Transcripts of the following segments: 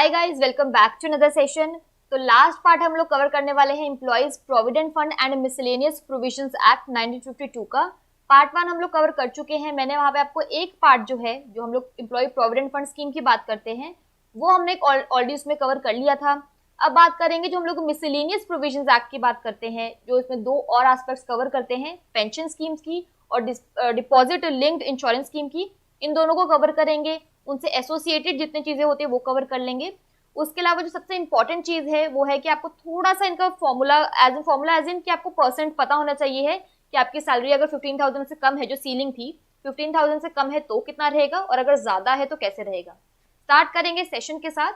Hi guys, welcome back to another session. तो last part हम लोग कवर करने वाले हैं employees provident fund and miscellaneous provisions act 1952 का। पार्ट 1 हम लोग कवर कर चुके हैं। मैंने वहां पे आपको एक पार्ट जो है, जो हम लोग एम्प्लॉय प्रोविडेंट फंड स्कीम की बात करते हैं, वो हमने ऑलरेडी उसमें कवर कर लिया था। अब बात करेंगे जो हम लोग मिसलेनियस प्रोविजंस एक्ट की बात करते हैं, जो इसमें दो और एस्पेक्ट्स कवर करते हैं, पेंशन स्कीम्स की और डिपॉजिट लिंक्ड इंश्योरेंस स्कीम की। इन दोनों को कवर करेंगे, उनसे एसोसिएटेड जितनी चीजें होती है वो कवर कर लेंगे। उसके अलावा जो सबसे इंपॉर्टेंट चीज है वो है कि आपको थोड़ा सा इनका फॉर्मूला एज इन कि आपको परसेंट पता होना चाहिए है कि आपकी सैलरी अगर 15,000 से कम है, जो सीलिंग थी 15,000 से कम है तो कितना रहेगा, और अगर ज्यादा है तो कैसे रहेगा। स्टार्ट करेंगे सेशन के साथ।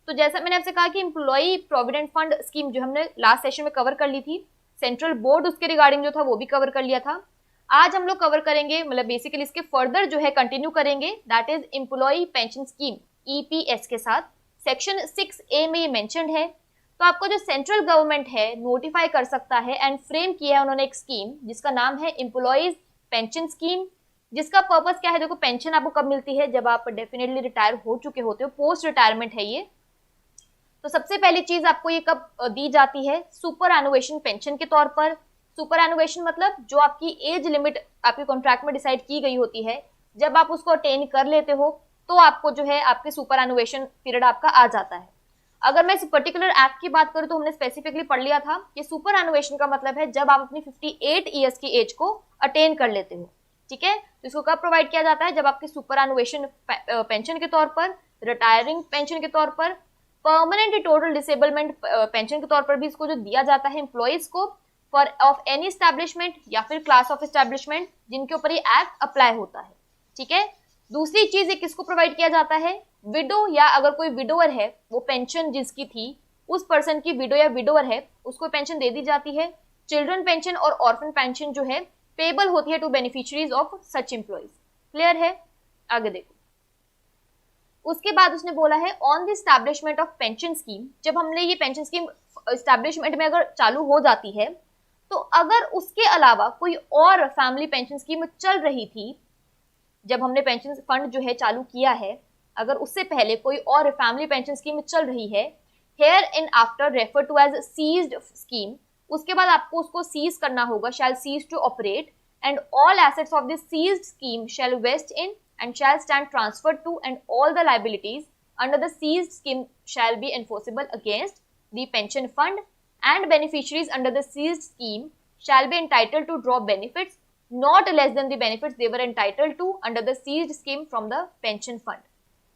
तो जैसा मैंने आपसे कहा कि एम्प्लॉई प्रोविडेंट फंड स्कीम जो हमने लास्ट सेशन में कवर कर ली थी, सेंट्रल बोर्ड उसके रिगार्डिंग जो था वो भी कवर कर लिया था। आज हम लोग कवर करेंगे, मतलब बेसिकली इसके फर्दर जो है कंटिन्यू करेंगे, that is employee pension scheme EPS के साथ। सेक्शन 6A में ये मेंशन्ड है। तो आपको जो सेंट्रल गवर्नमेंट है नोटिफाई कर सकता है एंड फ्रेम किया है उन्होंने एक स्कीम जिसका नाम है एम्प्लॉइज पेंशन स्कीम, जिसका पर्पस क्या है। देखो, पेंशन आपको कब मिलती है, जब आप डेफिनेटली रिटायर हो चुके होते हो, पोस्ट रिटायरमेंट है ये। तो सबसे पहली चीज आपको ये कब दी जाती है, सुपर एनुएशन पेंशन के तौर पर। सुपर एनुएशन मतलब जो आपकी एज लिमिट आपके कॉन्ट्रैक्ट में डिसाइड की गई होती है, जब आप उसको अटेन कर लेते हो तो आपको जो है आपके सुपर एनुएशन पीरियड आपका आ जाता है। अगर मैं इस पर्टिकुलर एक्ट की बात करूं तो हमने स्पेसिफिकली पढ़ लिया था कि सुपर एनुएशन का मतलब है जब आप अपनी 58 ईयर्स की एज को अटेन कर लेते हो। ठीक है, तो इसको कब प्रोवाइड किया जाता है, जब आपके सुपर एनुएशन पेंशन के तौर पर, रिटायरिंग पेंशन के तौर पर, परमानेंट टोटल डिसेबलमेंट पेंशन के तौर पर भी इसको जो दिया जाता है एम्प्लॉइज को फॉर ऑफ एनी एस्टैब्लिशमेंट या फिर क्लास ऑफ एस्टैब्लिशमेंट जिनके ऊपर ये एक्ट अप्लाई होता है। ठीक है, दूसरी चीज ये किसको प्रोवाइड किया जाता है, विडो या अगर कोई विडोअर है, वो पेंशन जिसकी थी उस पर्सन की विडो या विडोअर है उसको पेंशन दे दी जाती है। चिल्ड्रन पेंशन और ऑर्फन पेंशन जो है पेबल होती है to beneficiaries of such employees. Clear है, आगे देखो। उसके बाद उसने बोला है on the establishment of pension scheme, जब हमने ये पेंशन स्कीम एस्टैब्लिशमेंट में अगर चालू हो जाती है, तो अगर उसके अलावा कोई और फैमिली पेंशन स्कीम चल रही थी, जब हमने पेंशन फंड जो है चालू किया है, अगर उससे पहले कोई और फैमिली पेंशन स्कीम चल रही है, hereinafter refer to as ceased scheme, उसके बाद आपको उसको सीज करना होगा, shall cease to operate and all assets of this ceased scheme shall vest in and shall stand transferred to and all the liabilities under the seized scheme shall be enforceable against the pension fund and beneficiaries under the seized scheme shall be entitled to draw benefits not less than the benefits they were entitled to under the seized scheme from the pension fund।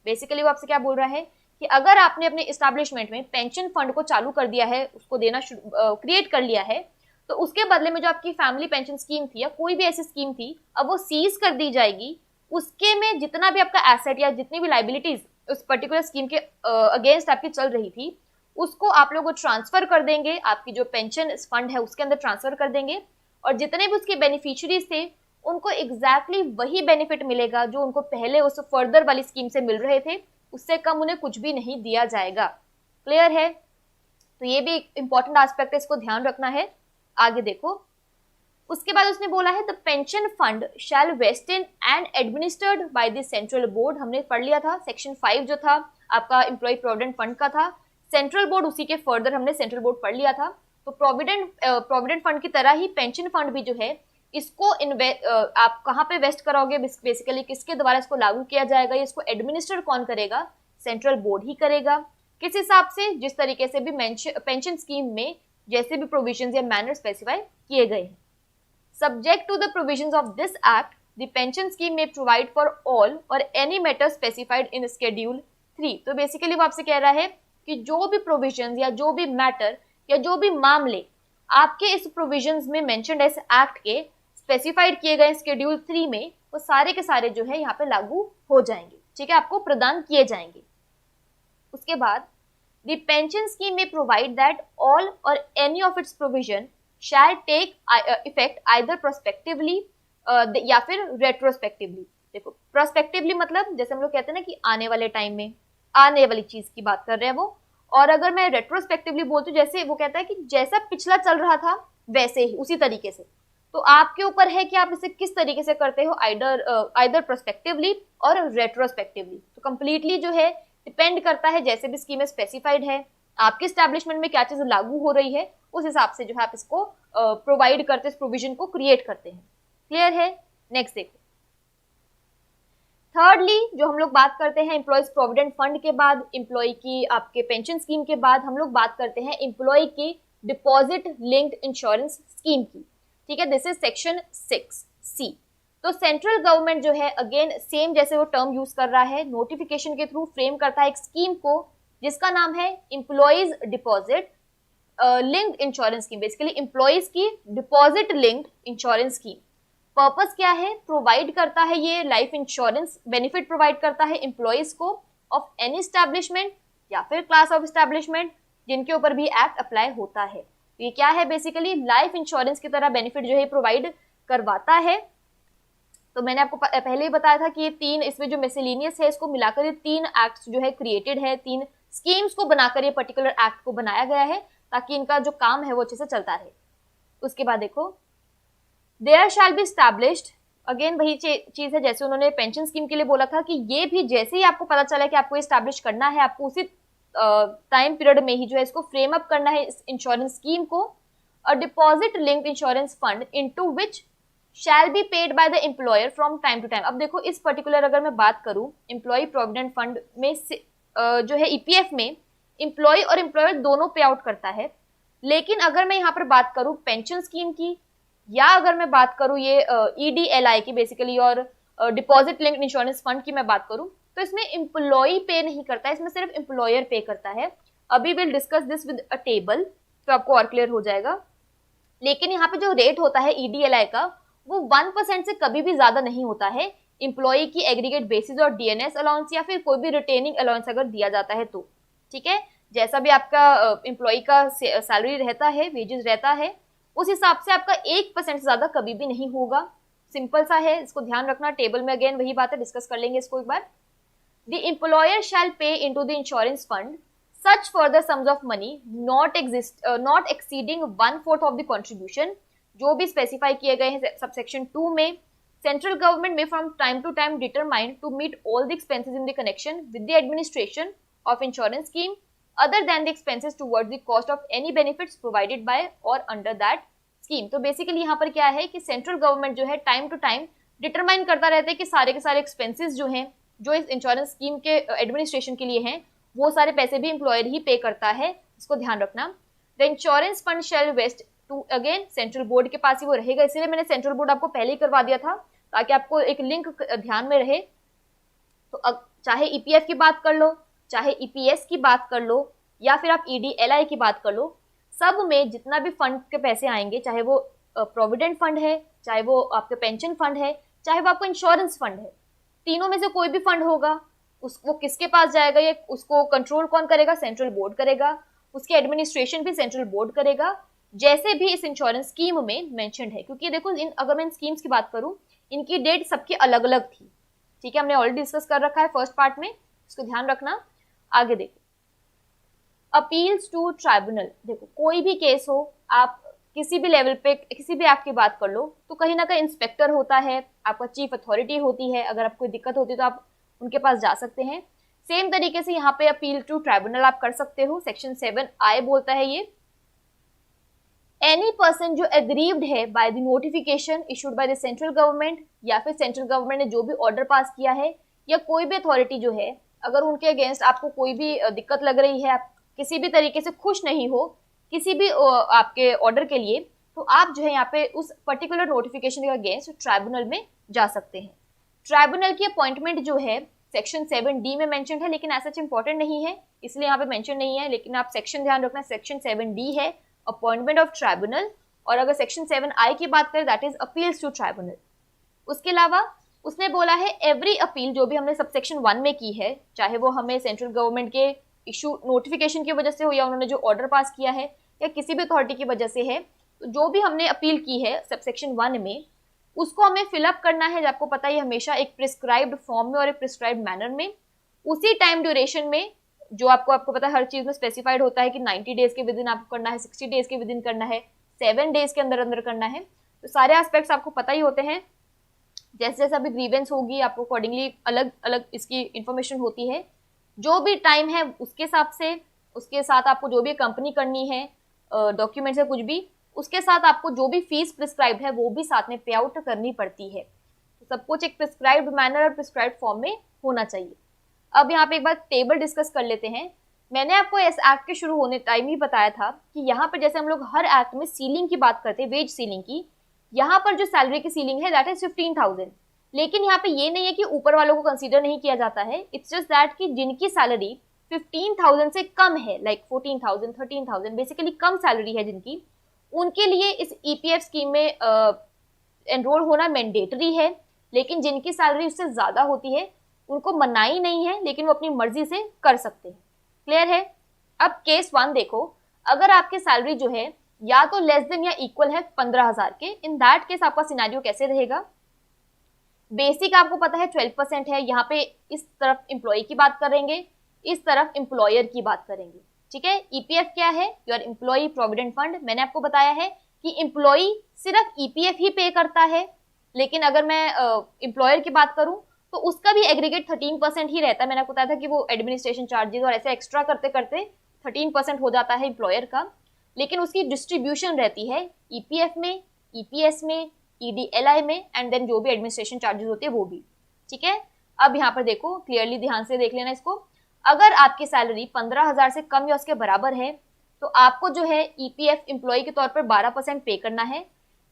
Basically वो आपसे क्या बोल रहा है कि अगर आपने अपने एस्टैब्लिशमेंट में पेंशन फंड को चालू कर दिया है, उसको देना क्रिएट कर लिया है, तो उसके बदले में जो आपकी फैमिली पेंशन स्कीम थी या कोई भी ऐसी स्कीम थी, अब वो सीज कर दी जाएगी। उसके में जितना भी आपका एसेट या जितनी भी लाइबिलिटीज उस पर्टिकुलर स्कीम के अगेंस्ट आपकी चल रही थी, उसको आप लोग ट्रांसफर कर देंगे, आपकी जो पेंशन फंड है उसके अंदर ट्रांसफर कर देंगे, और जितने भी उसके बेनिफिशियरीज थे उनको एग्जैक्टली वही बेनिफिट मिलेगा जो उनको पहले उस फर्दर वाली स्कीम से मिल रहे थे, उससे कम उन्हें कुछ भी नहीं दिया जाएगा। क्लियर है, तो ये भी एक इंपॉर्टेंट एस्पेक्ट है, इसको ध्यान रखना है। आगे देखो, उसके बाद उसने बोला है the pension fund shall vest in and administered by the central board. हमने पढ़ लिया था, सेक्शन 5 जो था आपका एम्प्लॉय प्रोविडेंट फंड का था, सेंट्रल बोर्ड उसी के फर्दर हमने सेंट्रल बोर्ड पढ़ लिया था। तो प्रोविडेंट फंड की तरह ही पेंशन फंड भी जो है, इसको आप कहाँ पे वेस्ट कराओगे, बेसिकली किसके द्वारा इसको लागू किया जाएगा, इसको एडमिनिस्टर कौन करेगा, सेंट्रल बोर्ड ही करेगा। किस हिसाब से, जिस तरीके से भी पेंशन स्कीम में जैसे भी प्रोविजन या मैनर स्पेसिफाई किए गए हैं। Subject to the provisions of this act, the pension scheme may provide for all or any matter specified in Schedule 3। तो बेसिकली वो आपसे कह रहा है कि जो भी प्रोविजंस या जो भी मैटर या जो भी मामले आपके इस प्रोविजंस में मेंशन्ड है, इस एक्ट के स्पेसिफाइड किए गए Schedule 3 में, वो सारे के सारे जो है यहाँ पे लागू हो जाएंगे। ठीक है, आपको प्रदान किए जाएंगे। उसके बाद the pension scheme may provide that all or any of its provision shall take effect either prospectively या फिर retrospectively। देखो, prospectively मतलब जैसे हम लोग कहते हैं ना कि आने वाले टाइम में आने वाली चीज की बात कर रहे हैं वो, और अगर मैं retrospectively बोलती हूँ, जैसे वो कहता है कि जैसा पिछला चल रहा था वैसे ही उसी तरीके से, तो आपके ऊपर है कि आप इसे किस तरीके से करते हो, आइदर prospectively और retrospectively। तो कंप्लीटली जो है डिपेंड करता है जैसे भी स्कीम में स्पेसिफाइड है, आपके स्टैब्लिशमेंट में क्या चीज लागू हो रही है, उस हिसाब से जो है आप इसको प्रोवाइड करते, इस प्रोविजन को क्रिएट करते हैं। क्लियर है? नेक्स्ट देखो, थर्डली जो हम लोग बात करते हैं एम्प्लॉयज प्रोविडेंट फंड के बाद, एम्प्लॉय की आपके पेंशन स्कीम के बाद हम लोग बात करते हैं एम्प्लॉय की डिपॉजिट लिंक्ड इंश्योरेंस स्कीम की। ठीक है, दिस इज सेक्शन 6C। तो सेंट्रल गवर्नमेंट जो है अगेन सेम जैसे वो टर्म यूज कर रहा है, नोटिफिकेशन के थ्रू फ्रेम करता है एक स्कीम को जिसका नाम है employees deposit linked insurance scheme, basically employees की deposit linked insurance scheme. Purpose क्या है? प्रोवाइड करता है ये लाइफ इंश्योरेंस बेनिफिट प्रोवाइड करता है एम्प्लॉयज को ऑफ एनी एस्टैब्लिशमेंट या फिर क्लास ऑफ एस्टैब्लिशमेंट जिनके ऊपर भी एक्ट अप्लाई होता है। तो ये क्या है? बेसिकली लाइफ इंश्योरेंस की तरह बेनिफिट जो है प्रोवाइड करवाता है। तो मैंने आपको पहले ही बताया था कि ये तीन, इसमें जो मिसलेनियस है इसको मिलाकर ये 3 एक्ट्स जो है क्रिएटेड है, 3 स्कीम्स को बनाकर ये पर्टिकुलर एक्ट को बनाया गया है ताकि इनका जो काम है वो अच्छे से चलता रहे। उसके बाद देखो, there shall be established, again वही चीज है जैसे उन्होंने पेंशन स्कीम के लिए बोला था कि ये भी जैसे ही आपको पता चला कि आपको एस्टैब्लिश करना है, आपको उसी टाइम पीरियड में ही जो है इसको फ्रेम अप करना है इस इंश्योरेंस स्कीम को। A deposit linked insurance fund into which shall be paid by the employer from time to time. अब देखो इस पर्टिकुलर अगर मैं बात करूं एम्प्लॉय प्रोविडेंट फंड में जो है ईपीएफ में एम्प्लॉय और एम्प्लॉयर दोनों पे आउट करता है, लेकिन अगर मैं यहाँ पर बात करूं पेंशन स्कीम की या अगर मैं बात करूं ये ईडीएलआई की बेसिकली और डिपॉजिट लिंक्ड इंश्योरेंस फंड की मैं बात करूं, तो इसमें एम्प्लॉय पे नहीं करता है, इसमें सिर्फ एम्प्लॉयर पे करता है। अभी will discuss this with a table तो आपको और क्लियर हो जाएगा। लेकिन यहाँ पे जो रेट होता है ईडीएलआई का वो 1% से कभी भी ज्यादा नहीं होता है एम्प्लॉय की एग्रीगेट बेसिस और डीएनएस अलाउंस या फिर कोई भी रिटेनिंग अलाउंस अगर दिया जाता है तो। ठीक है, जैसा भी आपका एम्प्लॉय का सैलरी रहता है, वेजेस रहता है, उस हिसाब से आपका 1% से ज्यादा कभी भी नहीं होगा। सिंपल सा है, इसको ध्यान रखना। टेबल में अगेन वही बात है, डिस्कस कर लेंगे इसको एक बार। द एम्प्लॉयर शैल पे into the insurance fund such further sums of money not exceeding 1/4 of the contribution, जो भी स्पेसिफाई किए गए हैं सबसेक्शन 2 में। Central government may from time to time determine to meet all the expenses in the connection with the administration of insurance scheme other than the expenses towards the cost of any benefits provided by or under that scheme. तो basically यहाँ पर क्या है कि central government जो है time to time determine करता रहता है कि सारे के सारे एक्सपेंसेस जो हैं जो इस इंश्योरेंस स्कीम के एडमिनिस्ट्रेशन के लिए हैं वो सारे पैसे भी एम्प्लॉयर ही पे करता है, इसको ध्यान रखना। The insurance fund shall vest to again central board के पास ही वो रहेगा, इसीलिए मैंने सेंट्रल बोर्ड आपको पहले ही करवा दिया था ताकि आपको एक लिंक ध्यान में रहे। तो चाहे ईपीएफ की बात कर लो, चाहे ईपीएस की बात कर लो या फिर आप ईडीएलआई की बात कर लो, सब में जितना भी फंड के पैसे आएंगे, चाहे वो प्रोविडेंट फंड है, चाहे वो आपके पेंशन फंड है, चाहे वो आपका इंश्योरेंस फंड है, तीनों में से कोई भी फंड होगा वो किसके पास जाएगा, ये उसको कंट्रोल कौन करेगा? सेंट्रल बोर्ड करेगा। उसकी एडमिनिस्ट्रेशन भी सेंट्रल बोर्ड करेगा, जैसे भी इस इंश्योरेंस स्कीम में मेंशन्ड है। क्योंकि देखो अगर मैं इन स्कीम्स की बात करूं, इनकी डेट सबकी अलग अलग थी। ठीक है, हमने ऑलरेडी डिस्कस कर रखा है फर्स्ट पार्ट में, इसको ध्यान रखना। आगे देखो, अपील्स टू ट्राइब्यूनल। देखो कोई भी केस हो, आप किसी भी लेवल पे किसी भी एक्ट की बात कर लो, तो कहीं ना कहीं इंस्पेक्टर होता है, आपका चीफ अथॉरिटी होती है। अगर आपको दिक्कत होती है तो आप उनके पास जा सकते हैं। सेम तरीके से यहाँ पे अपील टू ट्राइब्यूनल आप कर सकते हो। सेक्शन 7I बोलता है ये, एनी पर्सन जो एग्रीव्ड है by the notification issued by the central government या फिर सेंट्रल गवर्नमेंट ने जो भी ऑर्डर पास किया है या कोई भी अथॉरिटी जो है, अगर उनके अगेंस्ट आपको कोई भी दिक्कत लग रही है, आप किसी भी तरीके से खुश नहीं हो किसी भी आपके ऑर्डर के लिए, तो आप जो है यहाँ पे उस पर्टिकुलर नोटिफिकेशन के अगेंस्ट ट्राइब्यूनल में जा सकते हैं। ट्राइब्यूनल की अपॉइंटमेंट जो है सेक्शन 7D में मेंशन है, लेकिन ऐसा इंपॉर्टेंट नहीं है इसलिए यहाँ पे मेंशन नहीं है, लेकिन आप सेक्शन ध्यान रखना, सेक्शन 7D है अपॉइंटमेंट ऑफ ट्राइब्यूनल। और अगर सेक्शन 7I की बात करें that is appeals to tribunal. उसके अलावा उसने बोला है एवरी अपील जो भी हमने सबसेक्शन 1 में की है, चाहे वो हमें सेंट्रल गवर्नमेंट के इशू नोटिफिकेशन की वजह से हो या उन्होंने जो ऑर्डर पास किया है या किसी भी अथॉरिटी की वजह से है, तो जो भी हमने अपील की है सबसेक्शन 1 में उसको हमें फिलअप करना है। आपको पता ही हमेशा एक प्रिस्क्राइब्ड फॉर्म में और एक प्रिस्क्राइब्ड मैनर में, उसी टाइम ड्यूरेशन में जो आपको पता है हर चीज में स्पेसिफाइड होता है कि 90 डेज के विद इन आपको करना है, 60 डेज के विद इन करना है, 7 डेज के अंदर अंदर करना है। तो सारे एस्पेक्ट्स आपको पता ही होते हैं। जैसे जैसे अभी ग्रीवेंस होगी आपको अकॉर्डिंगली अलग अलग इसकी इंफॉर्मेशन होती है। जो भी टाइम है उसके हिसाब से, उसके साथ आपको जो भी कंपनी करनी है, डॉक्यूमेंट से कुछ भी, उसके साथ आपको जो भी फीस प्रिस्क्राइब है वो भी साथ में पे आउट करनी पड़ती है। तो सब कुछ एक प्रिस्क्राइब्ड मैनर और प्रिस्क्राइब्ड फॉर्म में होना चाहिए। अब यहाँ पे एक बार टेबल डिस्कस कर लेते हैं। मैंने आपको इस एक्ट के शुरू होने टाइम ही बताया था कि यहाँ पर जैसे हम लोग हर एक्ट में सीलिंग की बात करते हैं, वेज सीलिंग की, यहाँ पर जो सैलरी की सीलिंग है दैट इज 15,000। लेकिन यहाँ पे ये नहीं है कि ऊपर वालों को कंसीडर नहीं किया जाता है, इट्स जस्ट दैट कि जिनकी सैलरी 15,000 से कम है, लाइक 14,000, 13,000, बेसिकली कम सैलरी है जिनकी, उनके लिए इस ईपीएफ स्कीम में एनरोल होना मैंडेटरी है। लेकिन जिनकी सैलरी उससे ज्यादा होती है उनको मनाही नहीं है, लेकिन वो अपनी मर्जी से कर सकते हैं। क्लियर है? अब केस 1 देखो, अगर आपकी सैलरी जो है या तो लेस देन या इक्वल है 15,000 के, इन दैट केस आपका सिनेरियो कैसे रहेगा? बेसिक आपको पता है 12% है, यहाँ पे इस तरफ एम्प्लॉय की बात करेंगे, इस तरफ एम्प्लॉयर की बात करेंगे। ठीक है, ईपीएफ क्या है? Your employ provident fund. मैंने आपको बताया है कि एम्प्लॉय सिर्फ ईपीएफ ही पे करता है, लेकिन अगर मैं एम्प्लॉयर की बात करूं तो उसका भी एग्रीगेट 13% ही रहता है। मैंने आपको बताया था कि वो एडमिनिस्ट्रेशन चार्जेस और ऐसे एक्स्ट्रा करते करते 13% हो जाता है एम्प्लॉयर का, लेकिन उसकी डिस्ट्रीब्यूशन रहती है ईपीएफ में, ईपीएस में, ईडीएलआई में, एंड देन जो भी एडमिनिस्ट्रेशन चार्जेस होते हैं वो भी। ठीक है, अब यहाँ पर देखो, क्लियरली ध्यान से देख लेना इसको। अगर आपकी सैलरी 15,000 से कम या उसके बराबर है तो आपको जो है ईपीएफ एम्प्लॉय के तौर पर 12% पे करना है।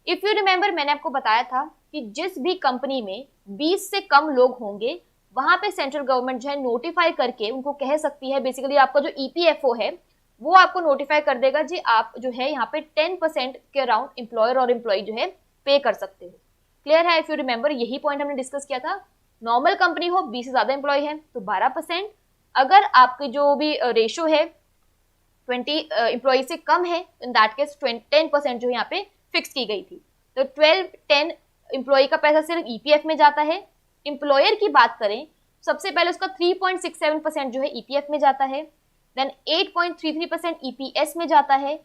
इफ यू रिमेंबर, मैंने आपको बताया था कि जिस भी कंपनी में 20 से कम लोग होंगे वहां पे सेंट्रल गवर्नमेंट जो है नोटिफाई करके उनको कह सकती है, बेसिकली आपका जो ईपीएफओ है वो आपको नोटिफाई कर देगा जी आप जो है यहाँ पे 10% के अराउंड एम्प्लॉयर और एम्प्लॉय जो है पे कर सकते हो। क्लियर है? इफ यू रिमेंबर, यही पॉइंट हमने डिस्कस किया था। नॉर्मल कंपनी हो, 20 से ज्यादा एम्प्लॉय है तो 12%, अगर आपकी जो भी रेशो है 20 एम्प्लॉय से कम है, इन दैट केस 10% जो यहाँ पे फिक्स की गई थी। तो 12-10 एम्प्लॉय का पैसा सिर्फ ईपीएफ में जाता है। एम्प्लॉयर की बात करें, सबसे पहले उसका 3.67% जो है ईपीएफ में जाता है, देन 8.33% ईपीएस में जाता है,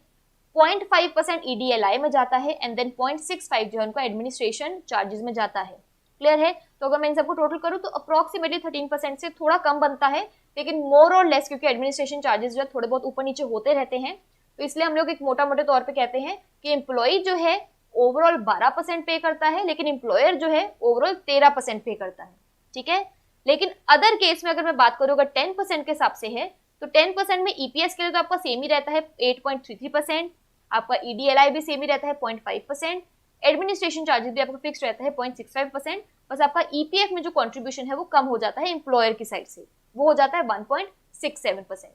0.5% ईडीएलआई में जाता है, एंड देन 0.65 जो है उनका एडमिनिस्ट्रेशन चार्जेस में जाता है। क्लियर है? तो अगर मैं इन सबको टोटल करूं तो अप्रोक्सीमेटली 13% से थोड़ा कम बनता है, लेकिन मोर और लेस, क्योंकि एडमिनिस्ट्रेशन चार्जेस जो है थोड़े बहुत ऊपर नीचे होते रहते हैं, तो इसलिए हम लोग एक मोटा मोटे तौर पे कहते हैं कि एम्प्लॉय जो है ओवरऑल 12% पे करता है, लेकिन एम्प्लॉयर जो है ओवरऑल 13% पे करता है। ठीक है, लेकिन अदर केस में अगर मैं बात करूं, अगर 10% के हिसाब से है तो 10% में ईपीएस के लिए तो आपका सेम ही रहता है 8.33%, आपका ईडीएलआई भी सेम ही रहता है 0.5%, एडमिनिस्ट्रेशन चार्जेस भी आपका फिक्स रहता है 0.65%, बस आपका ईपीएफ में जो कंट्रीब्यूशन है वो कम हो जाता है एम्प्लॉयर की साइड से, वो हो जाता है 1.67%।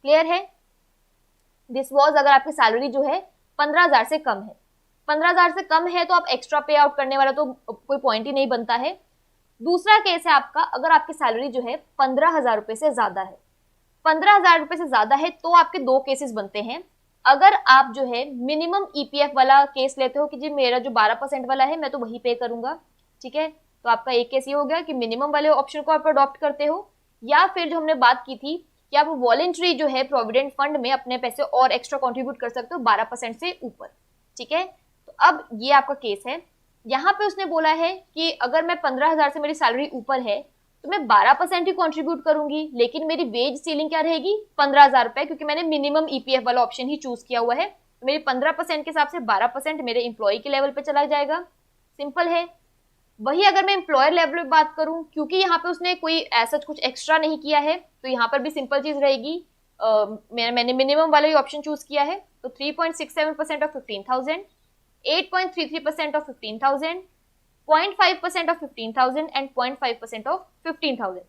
क्लियर है? दिस वॉज अगर आपकी सैलरी जो है 15,000 से कम है। 15,000 से कम है तो आप एक्स्ट्रा पे आउट करने वाला तो कोई पॉइंट ही नहीं बनता है। दूसरा केस है आपका, अगर आपकी सैलरी जो है 15,000 रुपए से ज्यादा है। 15,000 रुपए से ज्यादा है तो आपके दो केसेस बनते हैं। अगर आप जो है मिनिमम ईपीएफ वाला केस लेते हो कि जी मेरा जो 12% वाला है मैं तो वही पे करूंगा, ठीक है, तो आपका एक केस ये हो गया कि मिनिमम वाले ऑप्शन को आप अडॉप्ट करते हो, या फिर जो हमने बात की थी कि आप वॉलेंट्री जो है प्रोविडेंट फंड में अपने पैसे और एक्स्ट्रा कंट्रीब्यूट कर सकते हो 12% से ऊपर। ठीक है, तो अब ये आपका केस है। यहाँ पे उसने बोला है कि अगर मैं 15,000 से मेरी सैलरी ऊपर है तो मैं 12% ही कंट्रीब्यूट करूंगी, लेकिन मेरी वेज सीलिंग क्या रहेगी? 15,000 रुपए, क्योंकि मैंने मिनिमम ईपीएफ वाला ऑप्शन ही चूज किया हुआ है। तो मेरी 15% के हिसाब से 12% मेरे एम्प्लॉय के लेवल पे चला जाएगा। सिंपल है। वही अगर मैं एम्प्लॉयर लेवल पे बात करूं, क्योंकि यहाँ पे उसने कोई ऐसा कुछ एक्स्ट्रा नहीं किया है, तो यहाँ पर भी सिंपल चीज रहेगी। मैंने मिनिमम वाला ही ऑप्शन चूज किया है, तो 3.67% of 15,000, 8.33% of 15,000, 0.5% of 15,000 and 0.5% of 15,000।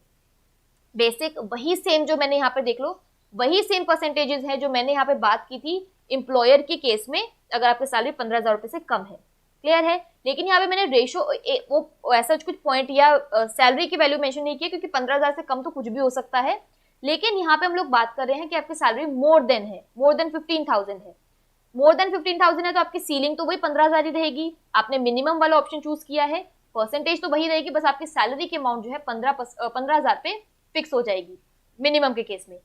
Basic वही सेम जो मैंने यहाँ पे देख लो, वही सेम परसेंटेजेस है जो मैंने यहाँ पे बात की थी एम्प्लॉयर के केस में, अगर आपकी सैलरी 15,000 रुपए से कम है। क्लियर है? लेकिन यहाँ पे मैंने रेशो वो ऐसा कुछ पॉइंट या सैलरी की वैल्यू मेंशन नहीं किया, क्योंकि 15,000 से कम तो कुछ भी हो सकता है। लेकिन यहाँ पे हम लोग बात कर रहे हैं कि आपकी सैलरी मोर देन 15,000 है। मोर देन 15,000 है तो आपकी सीलिंग तो वही 15,000 ही रहेगी। आपने मिनिमम वाला ऑप्शन चूज किया है, परसेंटेज तो वही रहेगी, बस आपकी सैलरी की अमाउंट जो है 15,000 पे फिक्स हो जाएगी मिनिमम के केस में।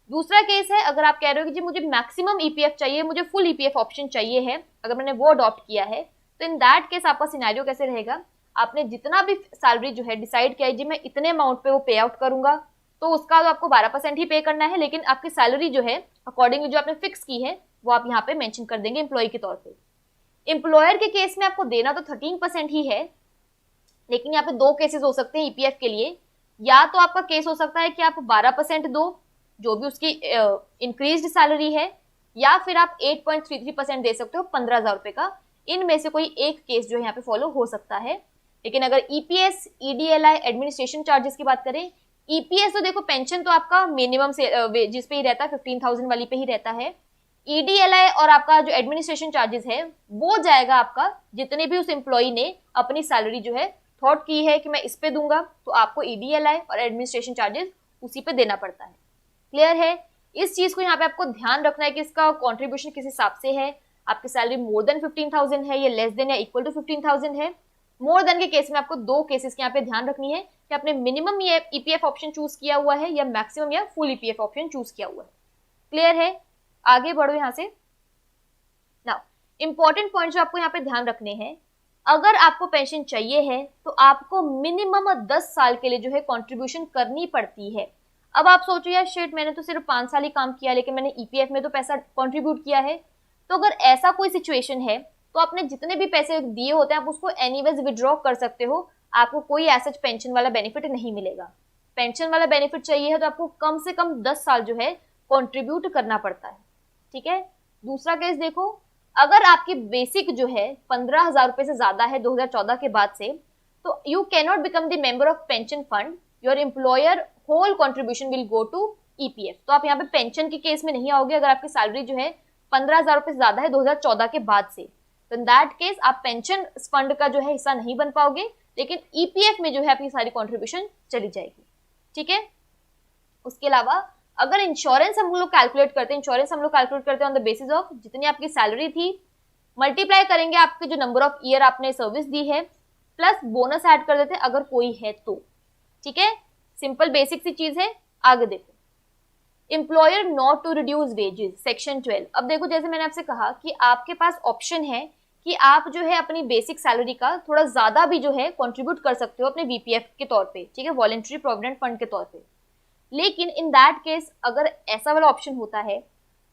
दूसरा केस है, अगर आप कह रहे हो कि जी मुझे मैक्सिमम ईपीएफ चाहिए, मुझे फुल ईपीएफ ऑप्शन चाहिए है, अगर मैंने वो अडॉप्ट किया है, तो इन दैट केस आपका सिनेरियो कैसे रहेगा? आपने जितना भी सैलरी जो है डिसाइड किया है जी मैं इतने अमाउंट पे वो पे आउट करूंगा, तो उसका तो आपको 12% ही पे करना है, लेकिन आपकी सैलरी जो है अकॉर्डिंगली जो आपने फिक्स की है वो आप यहाँ पे मेंशन कर देंगे एम्प्लॉय के तौर पे। एम्प्लॉयर के केस में आपको देना तो 13% ही है, लेकिन यहाँ पे दो केसेस हो सकते हैं ईपीएफ के लिए। या तो आपका केस हो सकता है कि आप 12% दो जो भी उसकी इंक्रीज्ड सैलरी है, या फिर आप 8.33% दे सकते हो 15,000 रुपए का। इनमें से कोई एक केस जो है यहाँ पे फॉलो हो सकता है। लेकिन अगर ईपीएस, ईडीएलआई, एडमिनिस्ट्रेशन चार्जेस की बात करें, ईपीएस तो देखो पेंशन तो आपका मिनिमम से वेजेस पे ही रहता है, 15,000 वाली पे ही रहता है। ईडीएलआई और आपका जो एडमिनिस्ट्रेशन चार्जेस है वो जाएगा आपका जितने भी उस एम्प्लॉय ने अपनी सैलरी जो है थॉट की है कि मैं इस पे दूंगा, तो आपको ईडीएलआई और एडमिनिस्ट्रेशन चार्जेस उसी पे देना पड़ता है। क्लियर है? इस चीज को यहाँ पे आपको ध्यान रखना है कि इसका कॉन्ट्रीब्यूशन किस हिसाब से है। आपकी सैलरी मोर देन 15,000 है या लेस देन या इक्वल टू 15,000 है। मोर देन के केस में आपको दो केसेस के यहाँ पे ध्यान रखनी है कि आपने मिनिमम ये ईपीएफ ऑप्शन चूज किया हुआ है या मैक्सिमम या फुल ईपीएफ ऑप्शन चूज किया हुआ है। क्लियर है? आगे बढ़ो यहाँ से। नाउ इंपॉर्टेंट पॉइंट जो आपको यहाँ पे ध्यान रखने हैं, अगर आपको पेंशन चाहिए है तो आपको मिनिमम 10 साल के लिए जो है कंट्रीब्यूशन करनी पड़ती है। अब आप सोचो यार शिट, मैंने तो सिर्फ 5 साल ही काम किया लेकिन मैंने ईपीएफ में तो पैसा कंट्रीब्यूट किया है। तो अगर ऐसा कोई सिचुएशन है तो आपने जितने भी पैसे दिए होते हैं आप उसको एनीवेज विड्रॉ कर सकते हो, आपको कोई ऐसा पेंशन वाला बेनिफिट नहीं मिलेगा। पेंशन वाला बेनिफिट चाहिए है तो आपको कम से कम 10 साल जो है कंट्रीब्यूट करना पड़ता है। ठीक है? दूसरा केस देखो, अगर आपकी बेसिक जो है 15,000 रुपए से ज्यादा है 2014 के बाद से, तो you can not become the member of pension fund, your employer whole contribution will go to EPF. तो आप यहाँ पे पेंशन के केस में नहीं आओगे अगर आपकी सैलरी जो है 15,000 रुपए से ज्यादा है 2014 के बाद से, तो इन दैट केस आप पेंशन फंड का जो है हिस्सा नहीं बन पाओगे, लेकिन ईपीएफ में जो है आपकी सारी कॉन्ट्रीब्यूशन चली जाएगी। ठीक है? उसके अलावा अगर इंश्योरेंस हम लोग कैलकुलेट करते हैं ऑन द बेसिस ऑफ जितनी आपकी सैलरी थी, मल्टीप्लाई करेंगे आपके जो नंबर ऑफ ईयर आपने सर्विस दी है, प्लस बोनस ऐड कर देते हैं अगर कोई है तो। ठीक है? सिंपल बेसिक सी चीज है। आगे देखो, employer not to reduce wages, section 12। अब देखो जैसे मैंने आपसे कहा कि आपके पास ऑप्शन है कि आप जो है अपनी बेसिक सैलरी का थोड़ा ज्यादा भी जो है कंट्रीब्यूट कर सकते हो अपने वीपीएफ के तौर पे, ठीक है, वॉलंटरी प्रोविडेंट फंड के तौर पे। लेकिन इन दैट केस अगर ऐसा वाला ऑप्शन होता है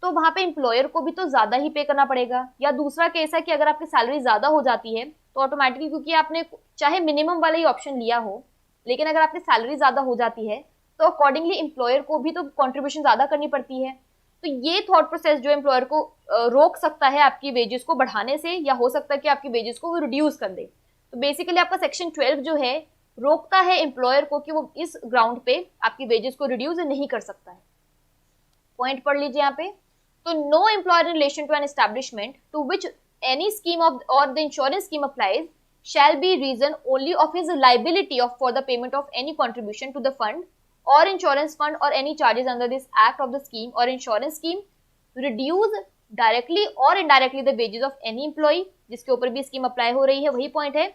तो वहां पे एम्प्लॉयर को भी तो ज्यादा ही पे करना पड़ेगा। या दूसरा केस है कि अगर आपकी सैलरी ज्यादा हो जाती है तो ऑटोमेटिकली, क्योंकि आपने चाहे मिनिमम वाला ही ऑप्शन लिया हो, लेकिन अगर आपकी सैलरी ज्यादा हो जाती है तो अकॉर्डिंगली एम्प्लॉयर को भी तो कॉन्ट्रीब्यूशन ज्यादा करनी पड़ती है। तो ये थॉट प्रोसेस जो एम्प्लॉयर को रोक सकता है आपकी वेजेस को बढ़ाने से, या हो सकता है कि आपकी वेजेस को वो रिड्यूस कर दे। तो बेसिकली आपका सेक्शन 12 जो है रोकता है एम्प्लॉयर को कि वो इस ग्राउंड पे आपकी वेजेस को रिड्यूस नहीं कर सकता है। पॉइंट पढ़ लीजिए यहाँ पे। तो no employer in relation to an establishment to which any scheme of or the insurance scheme applies shall be reason only of his liability of for the payment of any contribution to the fund or insurance fund or any charges under this act of the scheme or insurance scheme reduce directly or indirectly the wages of any employee। जिसके ऊपर भी scheme apply हो रही है, वही point है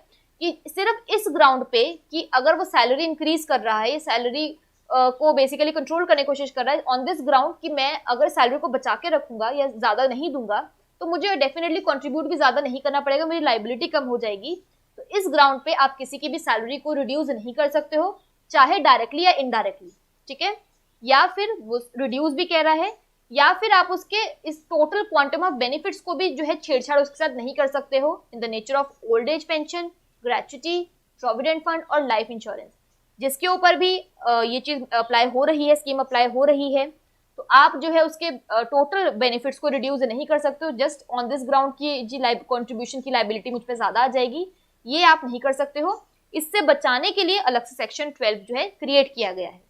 कि सिर्फ इस ग्राउंड पे कि अगर वो सैलरी इंक्रीज कर रहा है, सैलरी को बेसिकली कंट्रोल करने की कोशिश कर रहा है ऑन दिस ग्राउंड कि मैं अगर सैलरी को बचा के रखूंगा या ज्यादा नहीं दूंगा तो मुझे डेफिनेटली कंट्रीब्यूट भी ज्यादा नहीं करना पड़ेगा, मेरी लाइबिलिटी कम हो जाएगी। तो इस ग्राउंड पे आप किसी की भी सैलरी को रिड्यूस नहीं कर सकते हो, चाहे डायरेक्टली या इनडायरेक्टली। ठीक है? या फिर वो रिड्यूस भी कह रहा है, या फिर आप उसके इस टोटल क्वांटम ऑफ बेनिफिट्स को भी जो है छेड़छाड़ उसके साथ नहीं कर सकते हो in the nature of old age pension, gratuity, provident fund और लाइफ इंश्योरेंस, जिसके ऊपर भी ये चीज अप्लाई हो रही है, स्कीम अप्लाई हो रही है। तो आप जो है उसके टोटल बेनिफिट्स को रिड्यूस नहीं कर सकते हो जस्ट ऑन दिस ग्राउंड की जी कंट्रीब्यूशन की लाइबिलिटी मुझ पे ज्यादा आ जाएगी, ये आप नहीं कर सकते हो। इससे बचाने के लिए अलग से सेक्शन 12 जो है क्रिएट किया गया है।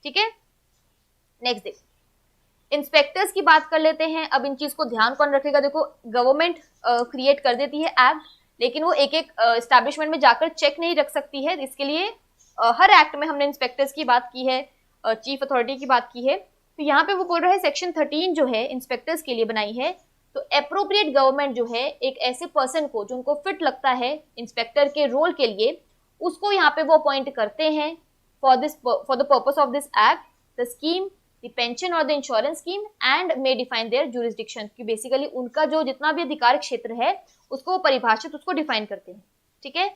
ठीक है? नेक्स्ट देखो, इंस्पेक्टर्स की बात कर लेते हैं। अब इन चीज को ध्यान कौन रखेगा? देखो गवर्नमेंट क्रिएट कर देती है एक्ट, लेकिन वो एक एक एस्टैब्लिशमेंट में जाकर चेक नहीं रख सकती है। इसके लिए हर एक्ट में हमने इंस्पेक्टर्स की बात की है, चीफ अथॉरिटी की बात की है। तो यहाँ पे वो बोल रहा है सेक्शन 13 जो है इंस्पेक्टर्स के लिए बनाई है। तो एप्रोप्रिएट गवर्नमेंट जो है एक ऐसे पर्सन को जो उनको फिट लगता है इंस्पेक्टर के रोल के लिए, उसको यहाँ पे वो अपॉइंट करते हैं for the purpose of this act, the scheme, the pension or the insurance scheme and may define their jurisdiction, कि बेसिकली उनका जो जितना भी अधिकार क्षेत्र है उसको परिभाषित, उसको डिफाइन करते हैं। ठीक है?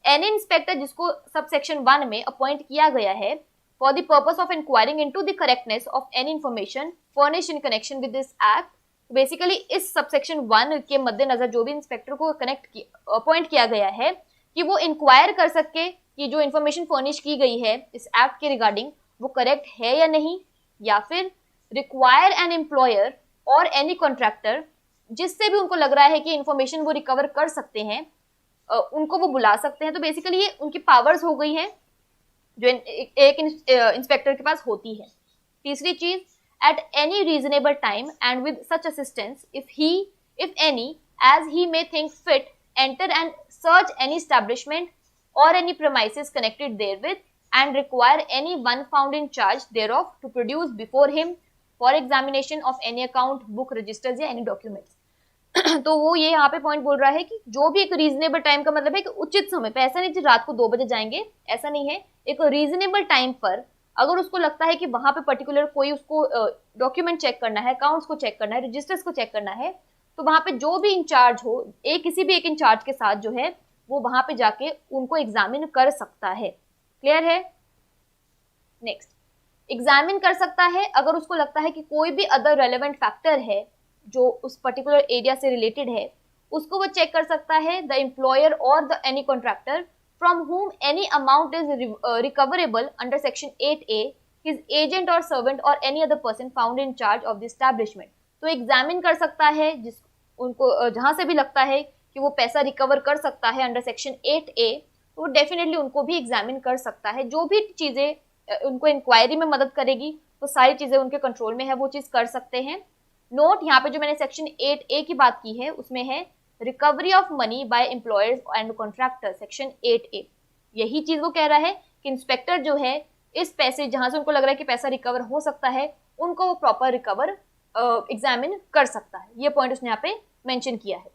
एनी इंस्पेक्टर जिसको सब सेक्शन 1 में अपॉइंट किया गया है for the purpose of enquiring into the correctness of any information furnished in connection with this act. Basically इस सबसेक्शन 1 के मद्देनजर जो भी इंस्पेक्टर को अपॉइंट किया गया है कि वो इंक्वायर कर सके कि जो इन्फॉर्मेशन फर्निश की गई है इस एक्ट के रिगार्डिंग वो करेक्ट है या नहीं, या फिर रिक्वायर एन एम्प्लॉयर और एनी कॉन्ट्रैक्टर जिससे भी उनको लग रहा है कि इन्फॉर्मेशन वो रिकवर कर सकते हैं उनको वो बुला सकते हैं। तो बेसिकली ये उनकी पावर्स हो गई हैं जो एक इंस्पेक्टर के पास होती है। तीसरी चीज, at any reasonable time and with such assistance if any as he may think fit enter and search any establishment or any premises connected therewith and require any one found in charge thereof to produce before him for examination of any account, book, registers या any documents। तो वो ये यहाँ पे point बोल रहा है कि जो भी एक रीजनेबल टाइम का मतलब है कि उचित समय पे, ऐसा नहीं कि रात को 2 बजे जाएंगे, ऐसा नहीं है, एक रीजनेबल टाइम पर अगर उसको लगता है कि वहां पे पर्टिकुलर कोई उसको डॉक्यूमेंट चेक करना है, अकाउंट्स को चेक करना है, रजिस्टर्स को चेक करना है, तो वहां पे जो भी इंचार्ज हो किसी भी एक इंचार्ज के साथ जो है वो वहां पे जाके उनको एग्जामिन कर सकता है। क्लियर है? नेक्स्ट, एग्जामिन कर सकता है अगर उसको लगता है कि कोई भी अदर रेलेवेंट फैक्टर है जो उस पर्टिकुलर एरिया से रिलेटेड है, उसको वो चेक कर सकता है। द एम्प्लॉयर और द एनी कॉन्ट्रैक्टर फ्रॉम हुम any amount is recoverable under section 8A, his agent और सर्वेंट और any other person found in charge of the establishment. तो एग्जामिन कर सकता है जिस उनको जहां से भी लगता है कि वो पैसा रिकवर कर सकता है अंडर सेक्शन 8A, तो वो डेफिनेटली उनको भी एग्जामिन कर सकता है। जो भी चीजें उनको इंक्वायरी में मदद करेगी तो सारी चीजें उनके कंट्रोल में है, वो चीज कर सकते हैं। नोट, यहाँ पे जो मैंने सेक्शन 8A की बात की है उसमें है recovery of money by employers and contractor, section 8A। यही चीज वो कह रहा है कि इंस्पेक्टर जो है इस पैसे जहां से उनको लग रहा है कि पैसा रिकवर हो सकता है उनको वो प्रॉपर रिकवर एग्जामिन कर सकता है। ये पॉइंट उसने यहाँ पे मेंशन किया है।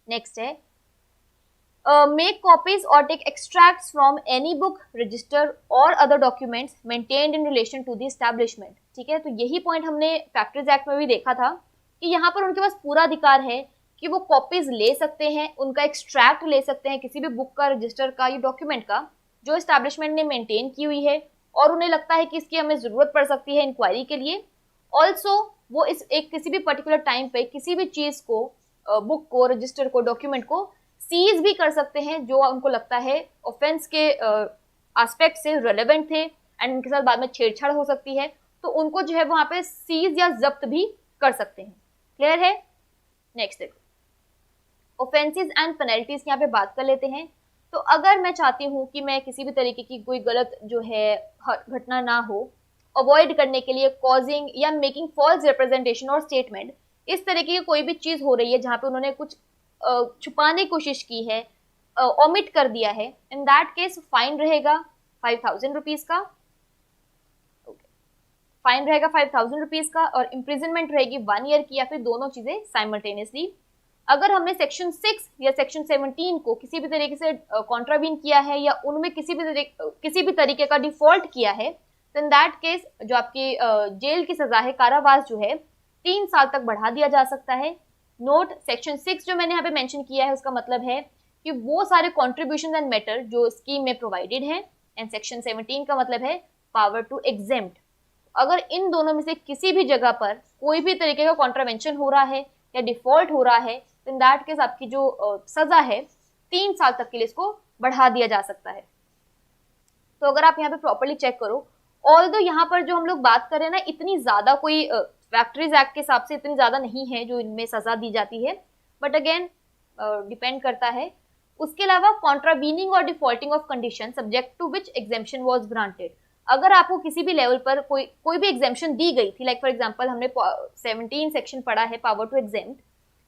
नेक्स्ट है make copies or take extracts from any book, register or other documents maintained in relation to the establishment. ठीक है, तो यही पॉइंट हमने फैक्ट्रीज एक्ट में भी देखा था कि यहाँ पर उनके पास पूरा अधिकार है कि वो कॉपीज ले सकते हैं, उनका एक्सट्रैक्ट ले सकते हैं किसी भी बुक का, रजिस्टर का या डॉक्यूमेंट का जो एस्टैब्लिशमेंट ने मेंटेन की हुई है और उन्हें लगता है कि इसकी हमें जरूरत पड़ सकती है इंक्वायरी के लिए। ऑल्सो वो इस किसी भी पर्टिकुलर टाइम पे किसी भी चीज को, बुक को, रजिस्टर को, डॉक्यूमेंट को सीज भी कर सकते हैं जो उनको लगता है ऑफेंस के एस्पेक्ट से रेलेवेंट थे एंड उनके साथ बाद में छेड़छाड़ हो सकती है, तो उनको जो है वहां पे सीज या जब्त भी कर सकते हैं। क्लियर है? नेक्स्ट देखो, ऑफेंसेस एंड पेनल्टीज यहाँ पे बात कर लेते हैं। तो अगर मैं चाहती हूँ कि मैं किसी भी तरीके की कोई गलत जो है घटना ना हो, अवॉइड करने के लिए कॉजिंग या मेकिंग फॉल्स रिप्रेजेंटेशन और स्टेटमेंट, इस तरीके की कोई भी चीज हो रही है जहां पे उन्होंने कुछ छुपाने की कोशिश की है, ओमिट कर दिया है, इन दैट केस फाइन रहेगा 5,000 रुपीज का। फाइन रहेगा 5,000 रुपीज का और इम्प्रिजनमेंट रहेगी 1 ईयर की, या फिर दोनों चीजें साइमल्टेनियसली। अगर हमने सेक्शन 6 या सेक्शन 17 को किसी भी तरीके से कॉन्ट्रावीन किया है या उनमें किसी भी तरीके का डिफॉल्ट किया है, तो इन दैट केस जो आपकी जेल की सजा है, कारावास जो है 3 साल तक बढ़ा दिया जा सकता है। नोट, सेक्शन 6 जो मैंने यहाँ पे मेंशन किया है उसका मतलब है कि वो सारे कॉन्ट्रीब्यूशन एंड मैटर जो स्कीम में प्रोवाइडेड है, एंड सेक्शन 17 का मतलब है पावर टू एग्जेम्प्ट। अगर इन दोनों में से किसी भी जगह पर कोई भी तरीके का कॉन्ट्रावेंशन हो रहा है या डिफॉल्ट हो रहा है, तो इन दैट केस आपकी जो सजा है 3 साल तक के लिए इसको बढ़ा दिया जा सकता है। तो अगर आप यहाँ पे प्रॉपरली चेक करो, ऑल्दो यहाँ पर जो हम लोग बात कर रहे हैं ना, इतनी ज्यादा कोई फैक्ट्रीज एक्ट के हिसाब से इतनी ज्यादा नहीं है जो इनमें सजा दी जाती है, बट अगेन डिपेंड करता है। उसके अलावा contravening or defaulting of condition subject to which exemption was granted. अगर आपको किसी भी लेवल पर कोई भी एग्जेम्पशन दी गई थी, लाइक फॉर एग्जांपल हमने 17 सेक्शन पढ़ा है पावर टू एग्जेम्प्ट,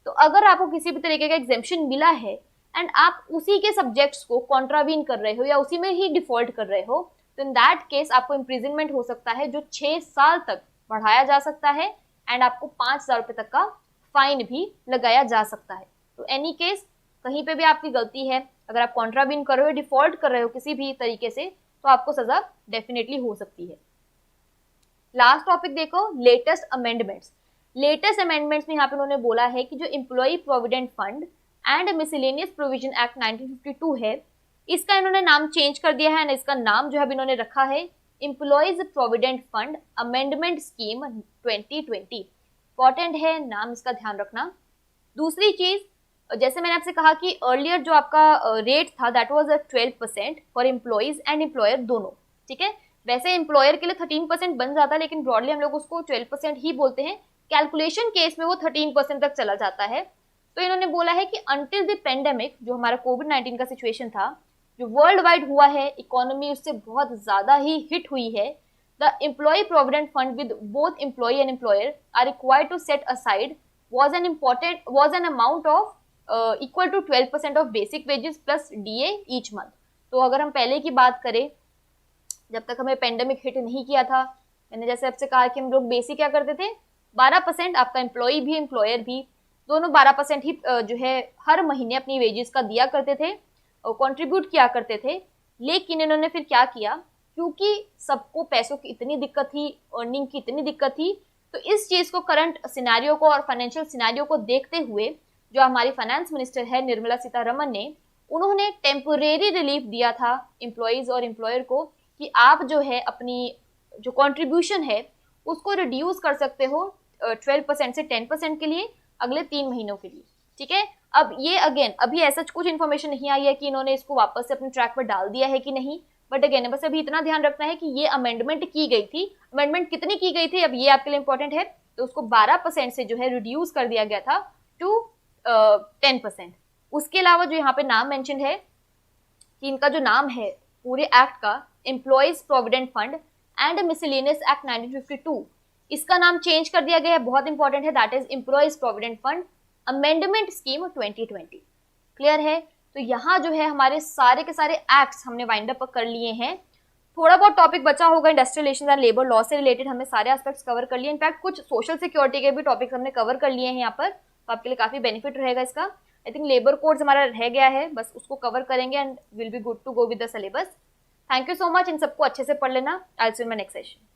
तो अगर आपको किसी भी तरीके का एग्जेम्पशन मिला है एंड आप उसी के सब्जेक्ट्स को कॉन्ट्रावीन कर रहे हो या उसी में ही डिफॉल्ट कर रहे हो, तो इन दैट केस आपको इम्प्रिजनमेंट हो सकता है जो 6 साल तक बढ़ाया जा सकता है एंड आपको 5,000 रुपए तक का फाइन भी लगाया जा सकता है। तो एनी केस कहीं पे भी आपकी गलती है, अगर आप कॉन्ट्रावीन कर रहे हो, डिफॉल्ट कर रहे हो किसी भी तरीके से, तो आपको सजा डेफिनेटली हो सकती है। लास्ट टॉपिक देखो, लेटेस्ट अमेंडमेंट्स। लेटेस्ट अमेंडमेंट्स में यहाँ पे उन्होंने बोला है कि जो employ provident fund and miscellaneous provision act 1952 है, इसका इन्होंने नाम चेंज कर दिया है एंड इसका नाम जो है इन्होंने रखा है employees provident fund amendment scheme 2020। Important है, नाम इसका ध्यान रखना। दूसरी चीज, जैसे मैंने आपसे कहा कि अर्लियर जो आपका रेट था that was 12% for employees and employer दोनों, ठीक है। वैसे एम्प्लॉयर के लिए 13% बन जाता है, लेकिन ब्रॉडली हम लोग उसको 12% ही बोलते हैं। कैलकुलेशन केस में वो 13% तक चला जाता है। तो इन्होंने बोला है कि अंटिल द पेंडेमिक, जो हमारा कोविड-19 का सिचुएशन था, जो वर्ल्ड वाइड हुआ है, इकोनॉमी उससे बहुत ज्यादा ही हिट हुई है, the employ provident fund with both employ and employer are required to set aside was an amount of equal to 12% of basic wages plus DA each month। तो अगर हम पहले की बात करें, जब तक हमें पेंडेमिक हिट नहीं किया था, मैंने जैसे आपसे कहा कि हम लोग बेसिक क्या करते थे, 12%, आपका एम्प्लॉय भी एम्प्लॉयर भी दोनों 12% ही जो है हर महीने अपनी वेजेस का दिया करते थे और कंट्रीब्यूट किया करते थे। लेकिन इन्होंने फिर क्या किया, क्योंकि सबको पैसों की इतनी दिक्कत थी, अर्निंग की इतनी दिक्कत थी, तो इस चीज को, करंट सिनेरियो को और फाइनेंशियल सिनेरियो को देखते हुए जो हमारी फाइनेंस मिनिस्टर है निर्मला सीतारमण ने, उन्होंने टेम्पोरेरी रिलीफ दिया था एम्प्लॉयज और एम्प्लॉयर को कि आप जो है अपनी जो कंट्रीब्यूशन है उसको रिड्यूस कर सकते हो 12% से 10% के लिए अगले 3 महीनों के लिए, ठीक है। अब ये अगेन अभी ऐसा कुछ इन्फॉर्मेशन नहीं आई है कि इन्होंने इसको वापस से अपने ट्रैक पर डाल दिया है कि नहीं, बट अगेन बस अभी इतना ध्यान रखना है कि ये अमेंडमेंट की गई थी। अमेंडमेंट कितनी की गई थी, अब ये आपके लिए इंपॉर्टेंट है। तो उसको 12% से जो है रिड्यूस कर दिया गया था टू 10%। उसके अलावा जो यहाँ पे नाम मेंशन है कि इनका जो नाम है पूरे एक्ट का, employees provident fund and miscellaneous act 1952, इसका नाम चेंज कर दिया गया है, बहुत इंपॉर्टेंट है, that is employees provident fund amendment scheme 2020। Clear है। तो यहाँ जो है हमारे सारे के सारे एक्ट्स हमने वाइंड अप कर लिए हैं। थोड़ा बहुत टॉपिक बचा होगा industrial relations and labour law से रिलेटेड, हमने सारे एस्पेक्ट्स कवर कर लिए। इनफैक्ट कुछ सोशल सिक्योरिटी के भी टॉपिक्स हमने कवर कर लिए हैं यहाँ पर, तो आपके लिए काफी बेनिफिट रहेगा इसका। आई थिंक लेबर कोड्स हमारा रह गया है, बस उसको कवर करेंगे and will be good to go with the syllabus. Thank you so much, इन सबको अच्छे से पढ़ लेना। I will see you in my next session.